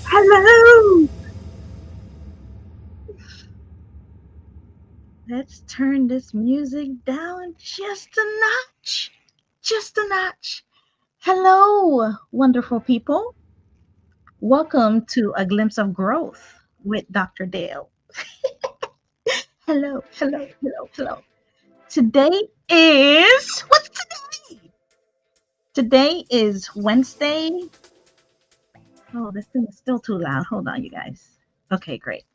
Hello! Let's turn this music down just a notch. Just a notch. Hello, wonderful people. Welcome to A Glimpse of Growth with Dr. Dale. Hello, hello, hello, hello. Today is what's today? Today is Wednesday. Oh, this thing is still too loud. Hold on, you guys. Okay, great.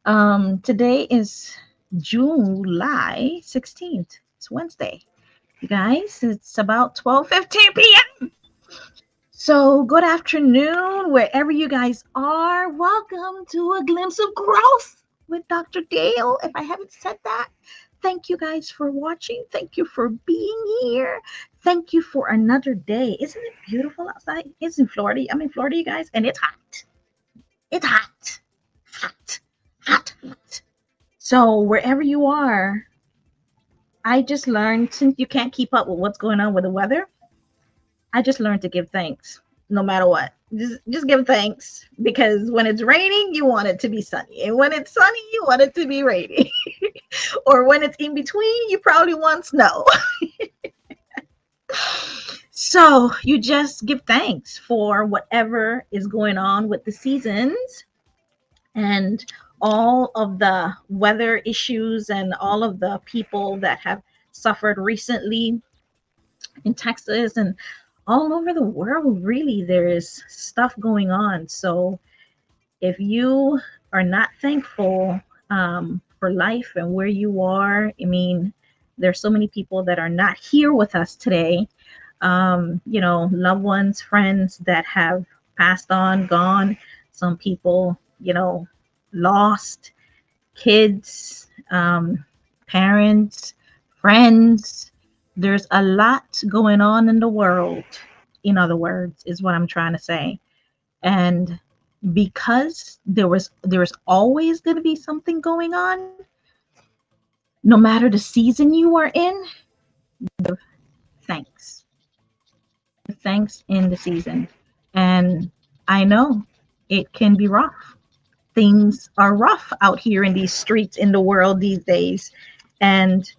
Today is July 16th. It's Wednesday. You guys, it's about 12:15 p.m. So, good afternoon, wherever you guys are. Welcome to A Glimpse of Growth with Dr. Dale. If I haven't said that, thank you guys for watching. Thank you for being here. Thank you for another day. Isn't it beautiful outside? It's in Florida. I'm in Florida, you guys, and it's hot. It's hot. Hot. Hot. Hot. So, wherever you are, I just learned, since you can't keep up with what's going on with the weather, I just learned to give thanks no matter what. Just give thanks, because when it's raining, you want it to be sunny. And when it's sunny, you want it to be rainy. Or when it's in between, you probably want snow. So you just give thanks for whatever is going on with the seasons and all of the weather issues and all of the people that have suffered recently in Texas and all over the world. Really, there is stuff going on. So if you are not thankful for life and where you are, I mean, there's so many people that are not here with us today. Loved ones, friends that have passed on, gone. Some people, lost kids, parents, friends. There's a lot going on in the world, in other words, is what I'm trying to say. And because there's always going to be something going on, no matter the season you are in, give thanks. Give thanks in the season. And I know it can be rough. Things are rough out here in these streets in the world these days. And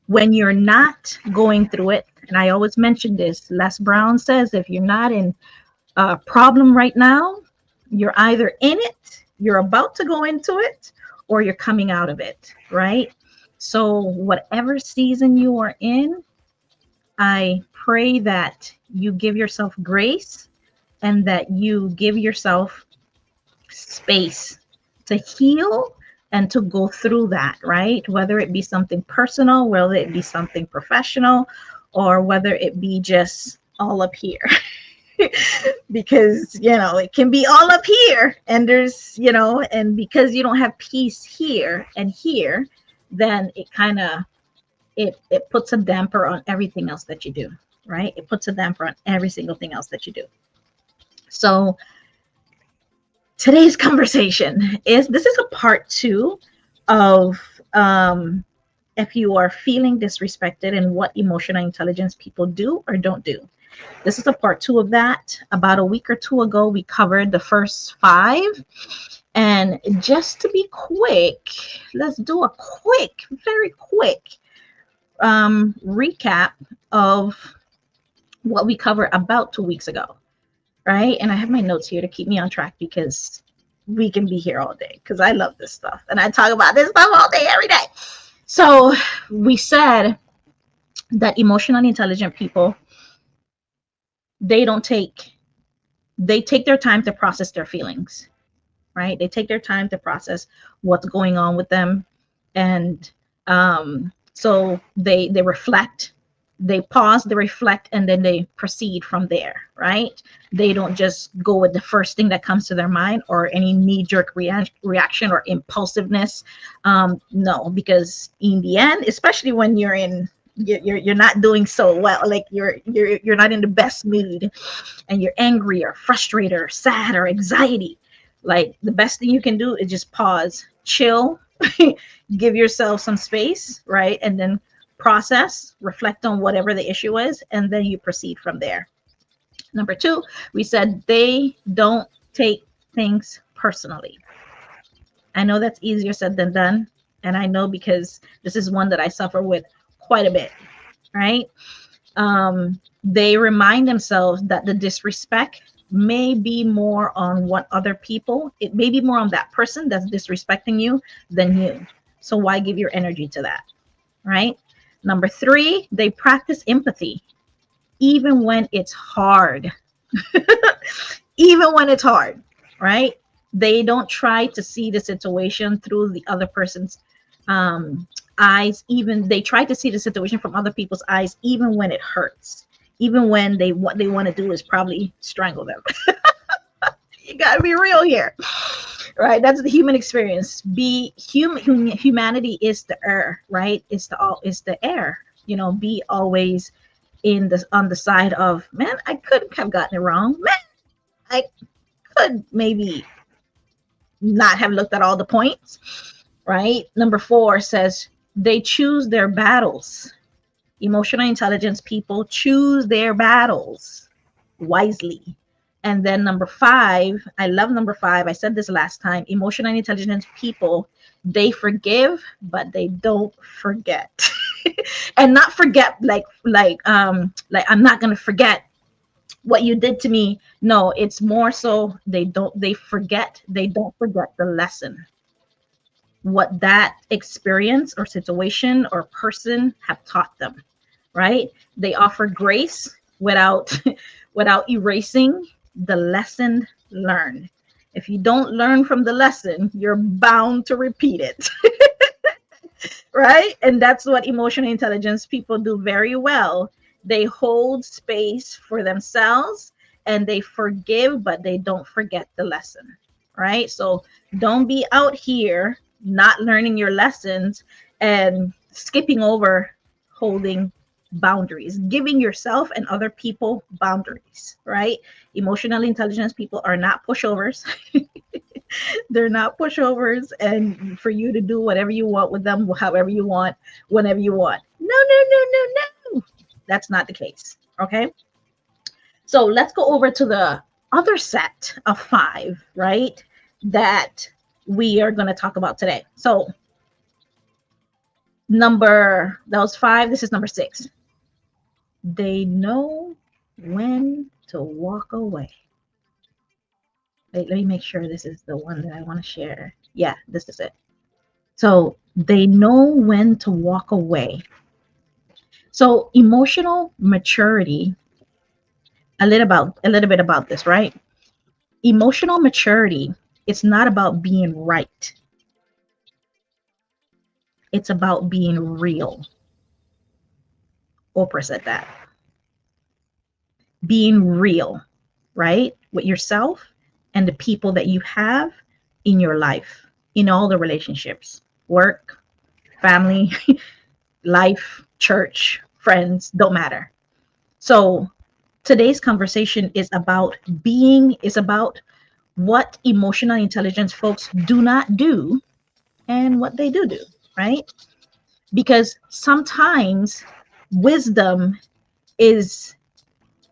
when you're not going through it, and I always mention this, Les Brown says, if you're not in a problem right now, you're either in it, you're about to go into it, or you're coming out of it, right? So whatever season you are in, I pray that you give yourself grace and that you give yourself space to heal and to go through that, right? Whether it be something personal, whether it be something professional, or whether it be just all up here. Because, it can be all up here and there's, and because you don't have peace here and here, then it kind of, it puts a damper on everything else that you do, right? It puts a damper on every single thing else that you do. So today's conversation this is a part 2 of if you are feeling disrespected and what emotional intelligence people do or don't do. This is a part 2 of that. About a week or 2 ago, we covered the first 5. And just to be quick, let's do a very quick recap of what we covered about 2 weeks ago. Right? And I have my notes here to keep me on track, because we can be here all day, because I love this stuff and I talk about this stuff all day, every day. So we said that emotionally intelligent people, they take their time to process their feelings, right? They take their time to process what's going on with them. And so they reflect, they pause, they reflect, and then they proceed from there, right? They don't just go with the first thing that comes to their mind or any knee-jerk reaction or impulsiveness. No, because in the end, especially when you're not doing so well, like you're not in the best mood and you're angry or frustrated or sad or anxiety, like the best thing you can do is just pause, chill, give yourself some space, right? And then process, reflect on whatever the issue is, and then you proceed from there. Number two, we said they don't take things personally. I know that's easier said than done. And I know because this is one that I suffer with quite a bit, right? They remind themselves that the disrespect may be more on what other people, it may be more on that person that's disrespecting you than you. So why give your energy to that, right? Number three, they practice empathy, even when it's hard. Even when it's hard, right? They don't try to see the situation through the other person's eyes. Even they try to see the situation from other people's eyes, even when it hurts, even when what they want to do is probably strangle them. You gotta be real here, right? That's the human experience. Humanity is the air, right? It's the air. Be always on the side of, man, I could have gotten it wrong. Man, I could maybe not have looked at all the points, right? Number four says they choose their battles. Emotional intelligence people choose their battles wisely. And then number five, I love number five. I said this last time. Emotional intelligence people, they forgive, but they don't forget. And not forget like I'm not gonna forget what you did to me. No, it's more so they don't forget the lesson, what that experience or situation or person have taught them, right? They offer grace without without erasing the lesson learned. If you don't learn from the lesson, you're bound to repeat it. Right? And that's what emotional intelligence people do very well. They hold space for themselves and they forgive, but they don't forget the lesson, right? So don't be out here not learning your lessons and skipping over holding boundaries, giving yourself and other people boundaries, right? Emotional intelligence people are not pushovers. They're not pushovers, and for you to do whatever you want with them, however you want, whenever you want. No, no, no, no, no. That's not the case. Okay. So let's go over to the other set of five, right? That we are going to talk about today. So that was five. This is number six. They know when to walk away. Wait, let me make sure this is the one that I want to share. Yeah, this is it. So they know when to walk away. So emotional maturity, a little bit about this, right? Emotional maturity, it's not about being right. It's about being real. Oprah said that. Being real, right? With yourself and the people that you have in your life, in all the relationships, work, family, life, church, friends, don't matter. So today's conversation is about what emotional intelligence folks do not do and what they do, right? Because sometimes wisdom is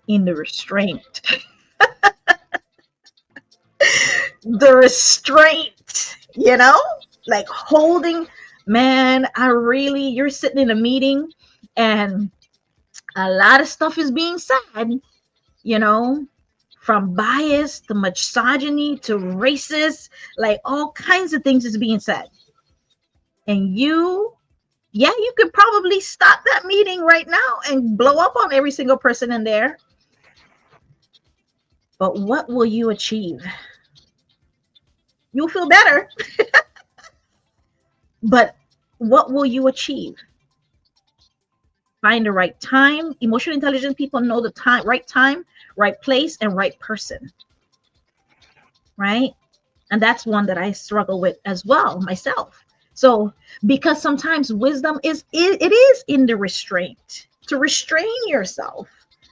in the restraint. The restraint, like holding, man, you're sitting in a meeting and a lot of stuff is being said, from bias to misogyny to racist, like all kinds of things is being said. And you could probably stop that meeting right now and blow up on every single person in there. But what will you achieve? You'll feel better. But what will you achieve? Find the right time. Emotional intelligence people know the time, right place, and right person. Right? And that's one that I struggle with as well myself. So because sometimes wisdom is in the restraint, to restrain yourself.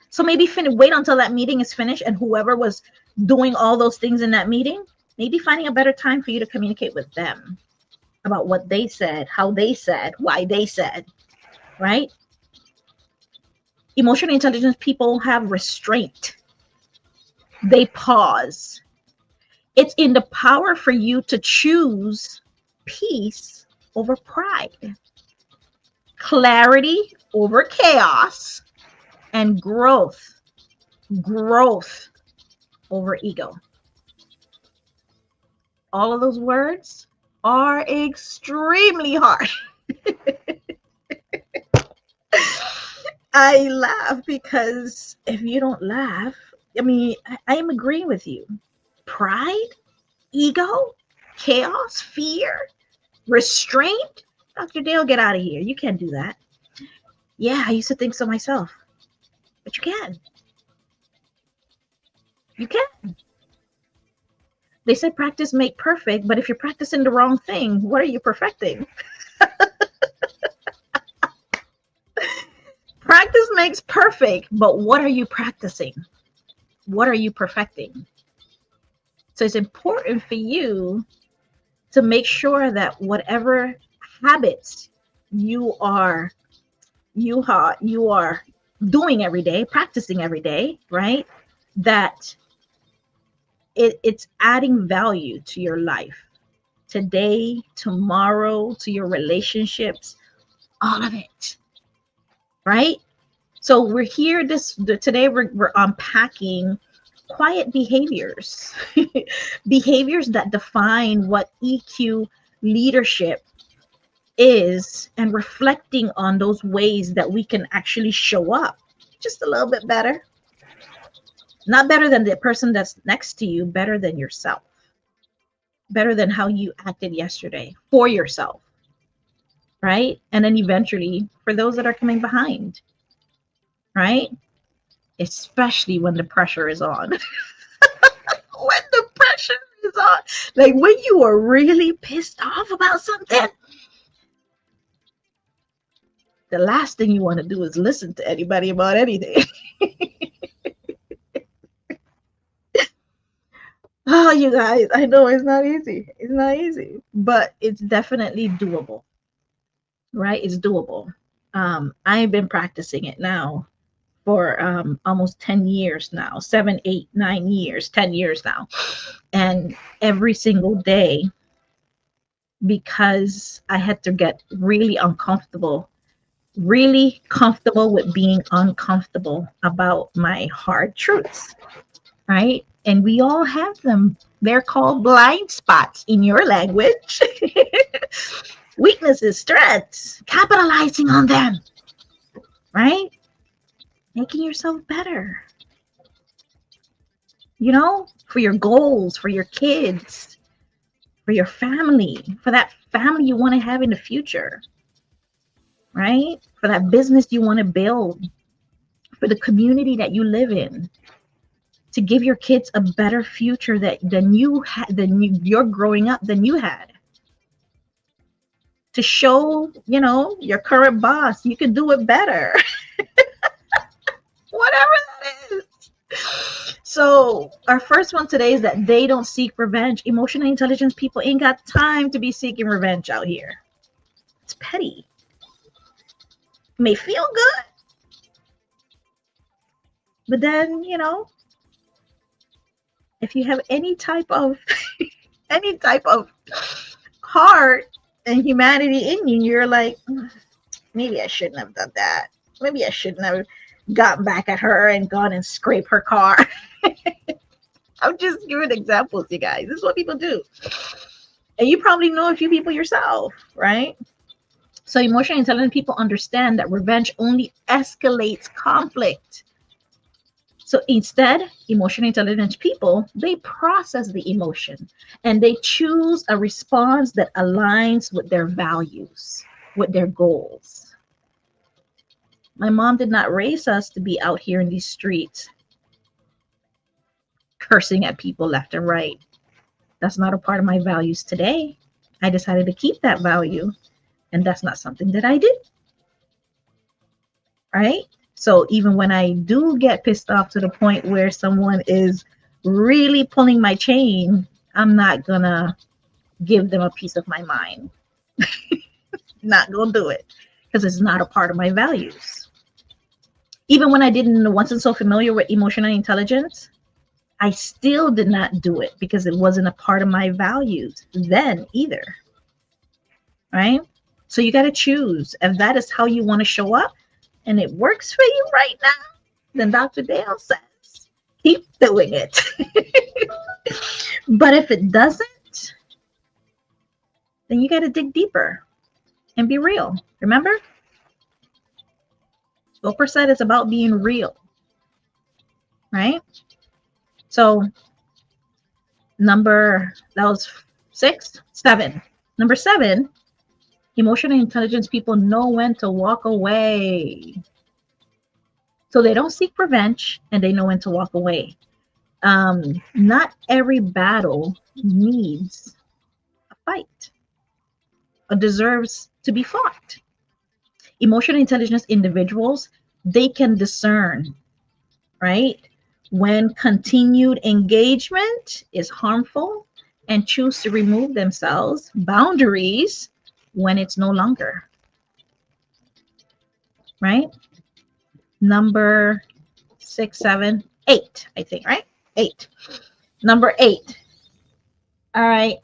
So maybe wait until that meeting is finished, and whoever was doing all those things in that meeting, maybe finding a better time for you to communicate with them about what they said, how they said, why they said, right? Emotional intelligence people have restraint. They pause. It's in the power for you to choose peace over pride, clarity over chaos, and growth over ego. All of those words are extremely hard. I laugh because if you don't laugh, I mean, I am agreeing with you. Pride, ego, chaos, fear, restraint. Dr. Dale, get out of here. You can't do that. Yeah, I used to think so myself, but you can. You can. They say practice make perfect, but if you're practicing the wrong thing, what are you perfecting? Practice makes perfect, but what are you practicing? What are you perfecting? So it's important for you to make sure that whatever habits you are doing every day, practicing every day, right? That it's adding value to your life today, tomorrow, to your relationships, all of it, right? So we're here today we're unpacking quiet behaviors, behaviors that define what EQ leadership is, and reflecting on those ways that we can actually show up just a little bit better. Not better than the person that's next to you, better than yourself. Better than how you acted yesterday for yourself, right? And then eventually for those that are coming behind, right? Especially when the pressure is on. When the pressure is on, like when you are really pissed off about something, the last thing you want to do is listen to anybody about anything. Oh, you guys, I know it's not easy. It's not easy, but it's definitely doable, right? It's doable. I've been practicing it now for almost 10 years now, 7, 8, 9 years, 10 years now. And every single day, because I had to get really really comfortable with being uncomfortable about my hard truths, right? And we all have them. They're called blind spots in your language. Weaknesses, strengths, capitalizing on them, right? Making yourself better, for your goals, for your kids, for your family, for that family you want to have in the future, right? For that business you want to build, for the community that you live in, to give your kids a better future than you're growing up than you had. To show, your current boss you can do it better. Whatever that is. So our first one today is that they don't seek revenge. Emotional intelligence people ain't got time to be seeking revenge out here. It's petty. It may feel good, but then, if you have any type of heart and humanity in you, you're like, maybe I shouldn't have done that. Maybe I shouldn't have gotten back at her and gone and scraped her car. I'm just giving examples, you guys. This is what people do. And you probably know a few people yourself, right? So emotionally intelligent people understand that revenge only escalates conflict. So instead, emotionally intelligent people, they process the emotion and they choose a response that aligns with their values, with their goals. My mom did not raise us to be out here in these streets cursing at people left and right. That's not a part of my values today. I decided to keep that value, and that's not something that I do. Right? So even when I do get pissed off to the point where someone is really pulling my chain, I'm not gonna give them a piece of my mind. Not gonna do it. because it's not a part of my values. Even when I didn't wasn't so familiar with emotional intelligence, I still did not do it because it wasn't a part of my values then either. Right? So you got to choose. If that is how you want to show up and it works for you right now, then Dr. Dale says, keep doing it. But if it doesn't, then you got to dig deeper and be real. Remember? Oprah said it's about being real. Right? So that was 7. Number 7, emotional intelligence people know when to walk away. So they don't seek revenge and they know when to walk away. Not every battle needs a fight or deserves to be fought. Emotional intelligence individuals, they can discern, right, when continued engagement is harmful and choose to remove themselves boundaries when it's no longer. Right? Number 6, 7, 8, I think, right? 8. Number 8. All right.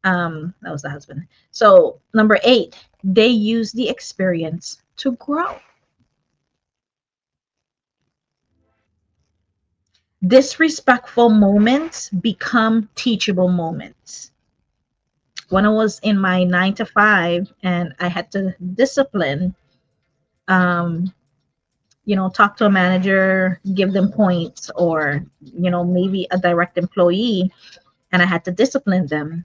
That was the husband. So number 8, they use the experience to grow. Disrespectful moments become teachable moments. When I was in my 9 to 5 and I had to discipline, talk to a manager, give them points, or, maybe a direct employee, and I had to discipline them.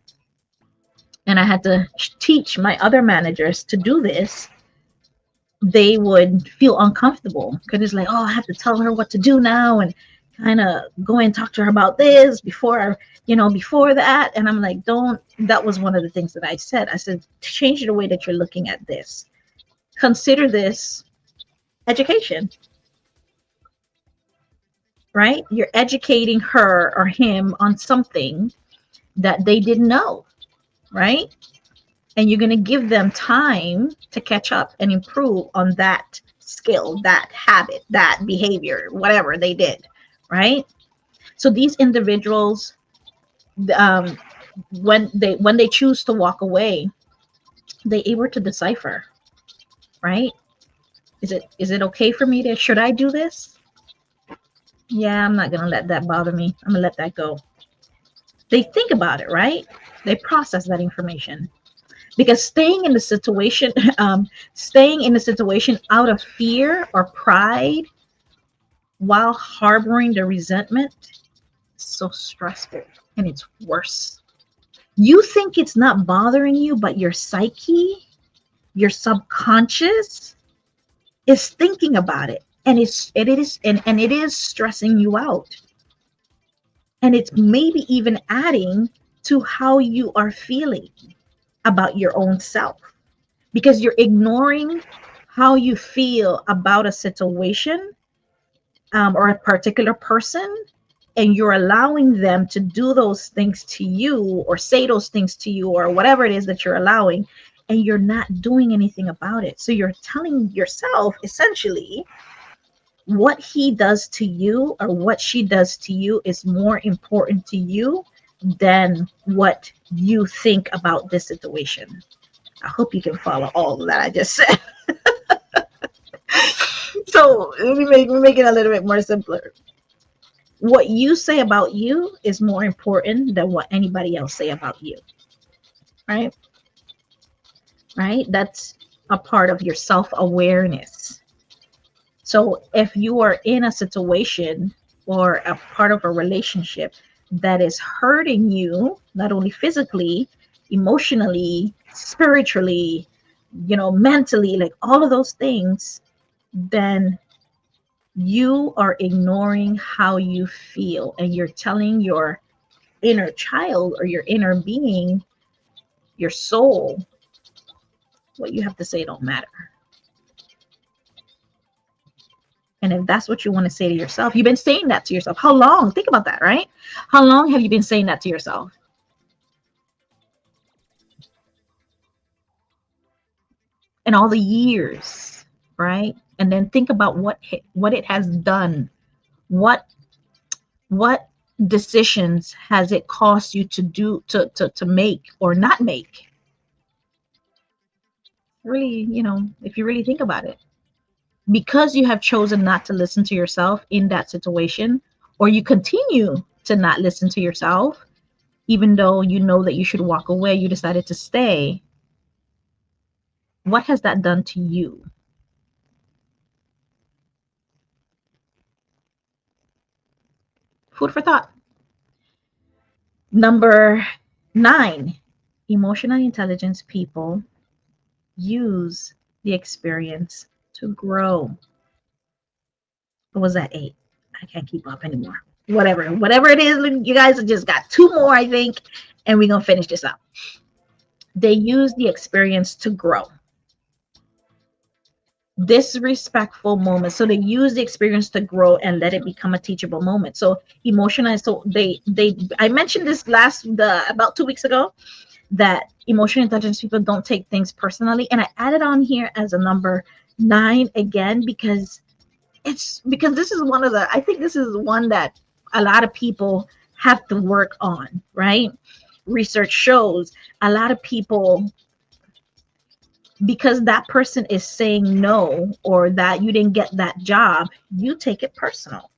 And I had to teach my other managers to do this. They would feel uncomfortable because it's like, oh, I have to tell her what to do now and kind of go and talk to her about this before that. And I'm like, that was one of the things that I said. I said, change the way that you're looking at this. Consider this education, right? You're educating her or him on something that they didn't know, right? And you're going to give them time to catch up and improve on that skill, that habit, that behavior, whatever they did, right? So these individuals, when they choose to walk away, they're able to decipher, right? Is it okay for me should I do this? Yeah, I'm not going to let that bother me. I'm going to let that go. They think about it, right? They process that information. Because staying in the situation out of fear or pride while harboring the resentment is so stressful, and it's worse. You think it's not bothering you, but your psyche, your subconscious is thinking about it, and it is stressing you out. And it's maybe even adding to how you are feeling about your own self, because you're ignoring how you feel about a situation or a particular person, and you're allowing them to do those things to you or say those things to you or whatever it is that you're allowing, and you're not doing anything about it. So you're telling yourself essentially what he does to you or what she does to you is more important to you than what you think about this situation. I hope you can follow all of that I just said. So let me make it a little bit more simpler. What you say about you is more important than what anybody else say about you. Right? Right? That's a part of your self-awareness. So if you are in a situation or a part of a relationship that is hurting you, not only physically, emotionally, spiritually, mentally, like all of those things, then you are ignoring how you feel, and you're telling your inner child or your inner being, your soul, what you have to say don't matter. And if that's what you want to say to yourself, you've been saying that to yourself. How long? Think about that, right? How long have you been saying that to yourself? and all the years, right? And then think about what it has done. What what decisions has it cost you to do to make or not make? Really, if you really think about it, because you have chosen not to listen to yourself in that situation, or you continue to not listen to yourself, even though you know that you should walk away, you decided to stay. What has that done to you? Food for thought. Number 9, emotional intelligence people use the experience to grow. What was that, 8? I can't keep up anymore. Whatever it is, you guys have just got 2 more, I think, and we're gonna finish this up. They use the experience to grow. Disrespectful moments. So they use the experience to grow and let it become a teachable moment. So emotional. So they I mentioned this about 2 weeks ago, that emotional intelligence people don't take things personally, and I added on here as a number 9 again, because this is one of the, I think this is one that a lot of people have to work on, right? Research shows a lot of people, because that person is saying no, or that you didn't get that job, you take it personal.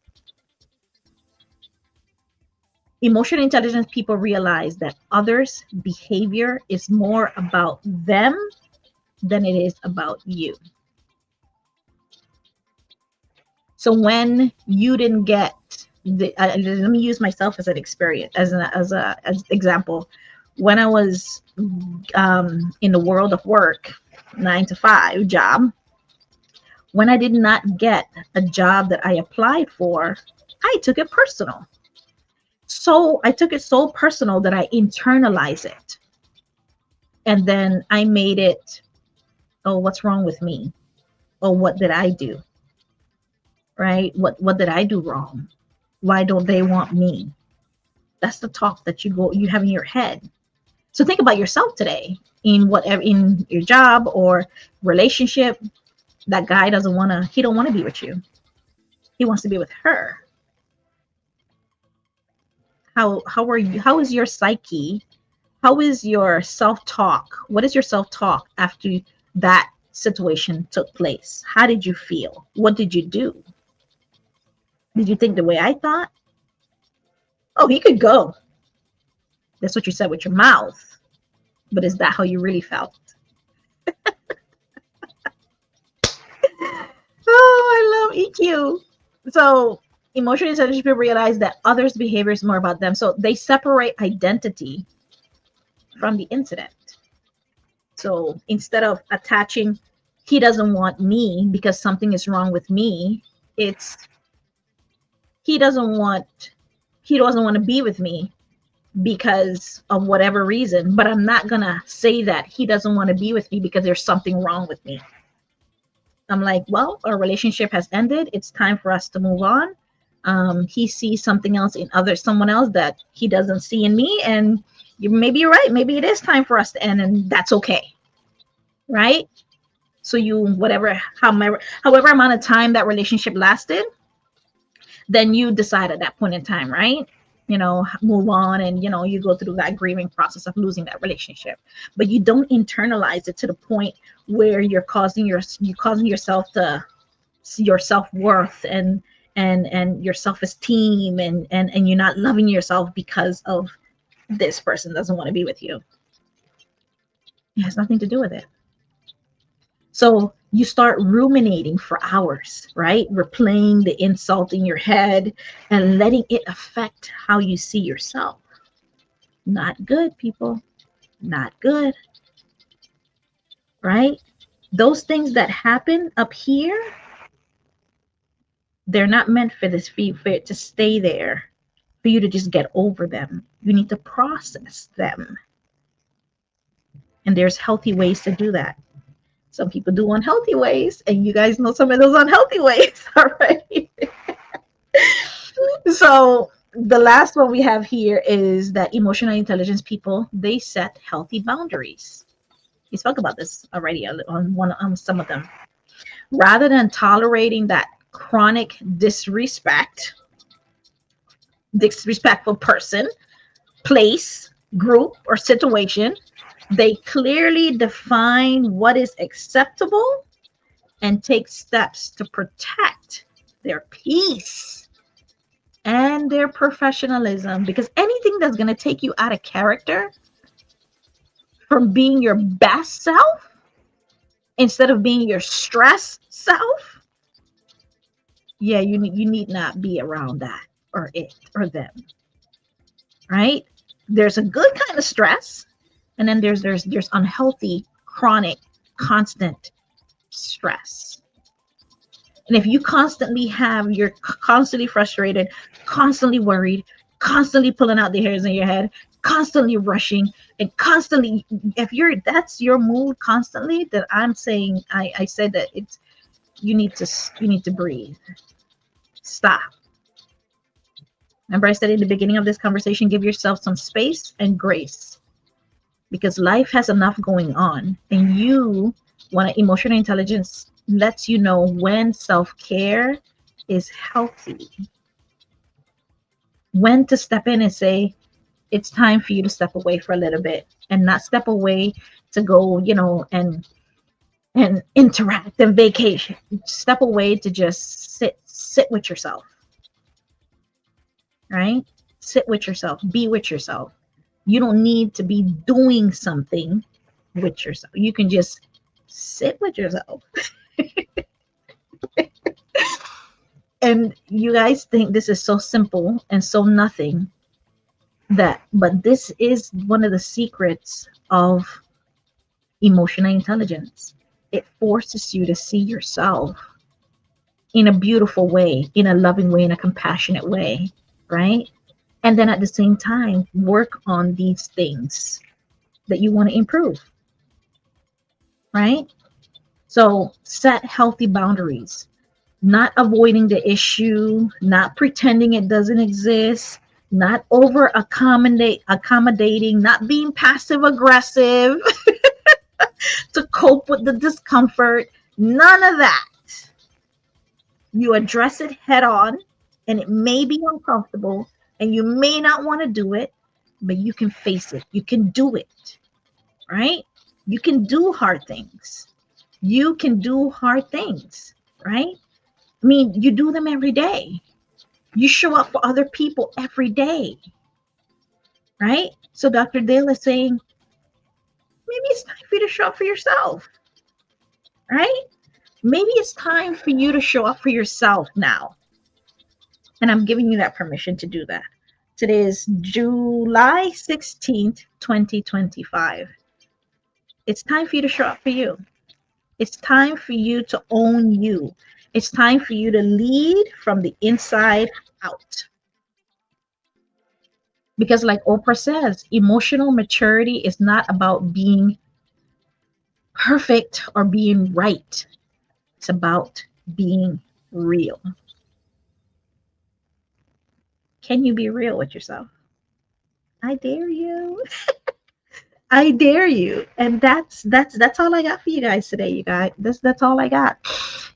Emotional intelligence people realize that others' behavior is more about them than it is about you. So when you didn't get let me use myself as an experience, as example. When I was in the world of work, 9 to 5 job, when I did not get a job that I applied for, I took it personal. So I took it so personal that I internalized it. And then I made it, oh, what's wrong with me? Oh, what did I do? Right? What did I do wrong? Why don't they want me? That's the talk that you have in your head. So think about yourself today, in your job or relationship. That guy he don't want to be with you. He wants to be with her. How is your psyche? How is your self-talk? What is your self-talk after that situation took place? How did you feel? What did you do? Did you think the way I thought? Oh, he could go. That's what you said with your mouth. But is that how you really felt? Oh, I love EQ. So emotionally intelligent people realize that others' behavior is more about them. So they separate identity from the incident. So instead of attaching, he doesn't want me because something is wrong with me, it's he doesn't want to be with me because of whatever reason. But I'm not gonna say that he doesn't want to be with me because there's something wrong with me. I'm like, well, our relationship has ended. It's time for us to move on. He sees something else in someone else that he doesn't see in me, and maybe you're right. Maybe it is time for us to end, and that's okay, right? So however amount of time that relationship lasted, then you decide at that point in time, right? Move on, and you go through that grieving process of losing that relationship, but you don't internalize it to the point where you're causing yourself to your self-worth and your self-esteem, and you're not loving yourself because of this person doesn't want to be with you. It has nothing to do with it. So you start ruminating for hours, right? Replaying the insult in your head and letting it affect how you see yourself. Not good, people. Not good. Right? Those things that happen up here, they're not meant for it to stay there, for you to just get over them. You need to process them. And there's healthy ways to do that. Some people do unhealthy ways, and you guys know some of those unhealthy ways already. So the last one we have here is that emotional intelligence people, they set healthy boundaries. We spoke about this already on some of them. Rather than tolerating that chronic disrespectful person, place, group, or situation, they clearly define what is acceptable and take steps to protect their peace and their professionalism. Because anything that's going to take you out of character from being your best self instead of being your stress self, yeah, you need not be around that or it or them, right? There's a good kind of stress, and then there's unhealthy, chronic, constant stress. And if you you're constantly frustrated, constantly worried, constantly pulling out the hairs in your head, constantly rushing, and constantly, if that's your mood constantly, then I'm saying, I said that it's, you need to breathe. Stop. Remember I said in the beginning of this conversation, give yourself some space and grace, because life has enough going on, and you want emotional intelligence lets you know when self-care is healthy, when to step in and say it's time for you to step away for a little bit, and not step away to go, and interact and vacation. Step away to just sit with yourself, right? Sit with yourself, be with yourself. You don't need to be doing something with yourself. You can just sit with yourself. And you guys think this is so simple and so nothing, but this is one of the secrets of emotional intelligence. It forces you to see yourself in a beautiful way, in a loving way, in a compassionate way, right? And then at the same time, work on these things that you want to improve, right? So set healthy boundaries, not avoiding the issue, not pretending it doesn't exist, not over accommodating, not being passive aggressive to cope with the discomfort. None of that. You address it head on, and it may be uncomfortable, and you may not want to do it, but you can face it. You can do it, right? You can do hard things. You can do hard things, right? I mean, you do them every day. You show up for other people every day, right? So Dr. Dale is saying, maybe it's time for you to show up for yourself, right? Maybe it's time for you to show up for yourself now. And I'm giving you that permission to do that. Today is July 16th, 2025. It's time for you to show up for you. It's time for you to own you. It's time for you to lead from the inside out. Because like Oprah says, emotional maturity is not about being perfect or being right. It's about being real. Can you be real with yourself? I dare you. I dare you. And that's all I got for you guys today, you guys. That's all I got.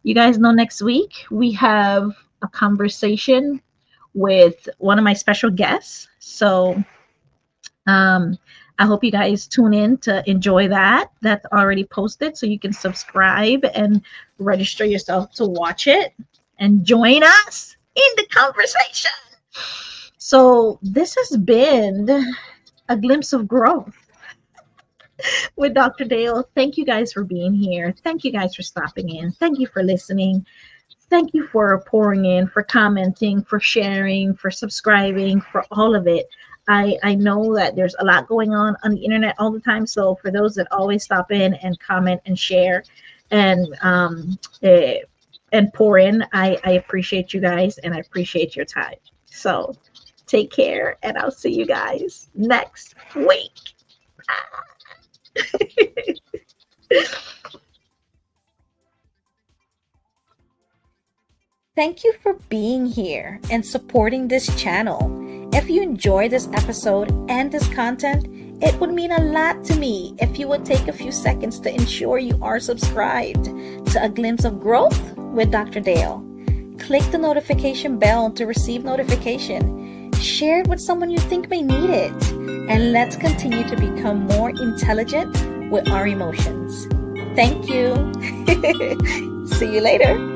You guys know next week we have a conversation with one of my special guests. So I hope you guys tune in to enjoy that. That's already posted, so you can subscribe and register yourself to watch it and join us in the conversation. So this has been a glimpse of growth with Dr. Dale. Thank you guys for being here. Thank you guys for stopping in. Thank you for listening. Thank you for pouring in, for commenting, for sharing, for subscribing, for all of it. I know that there's a lot going on the internet all the time. So for those that always stop in and comment and share and pour in, I appreciate you guys, and I appreciate your time. So take care, and I'll see you guys next week. Thank you for being here and supporting this channel. If you enjoy this episode and this content, It would mean a lot to me if you would take a few seconds to ensure you are subscribed to A Glimpse of Growth with Dr. Dale. Click the notification bell to receive notification. Share it with someone you think may need it. And let's continue to become more intelligent with our emotions. Thank you. See you later.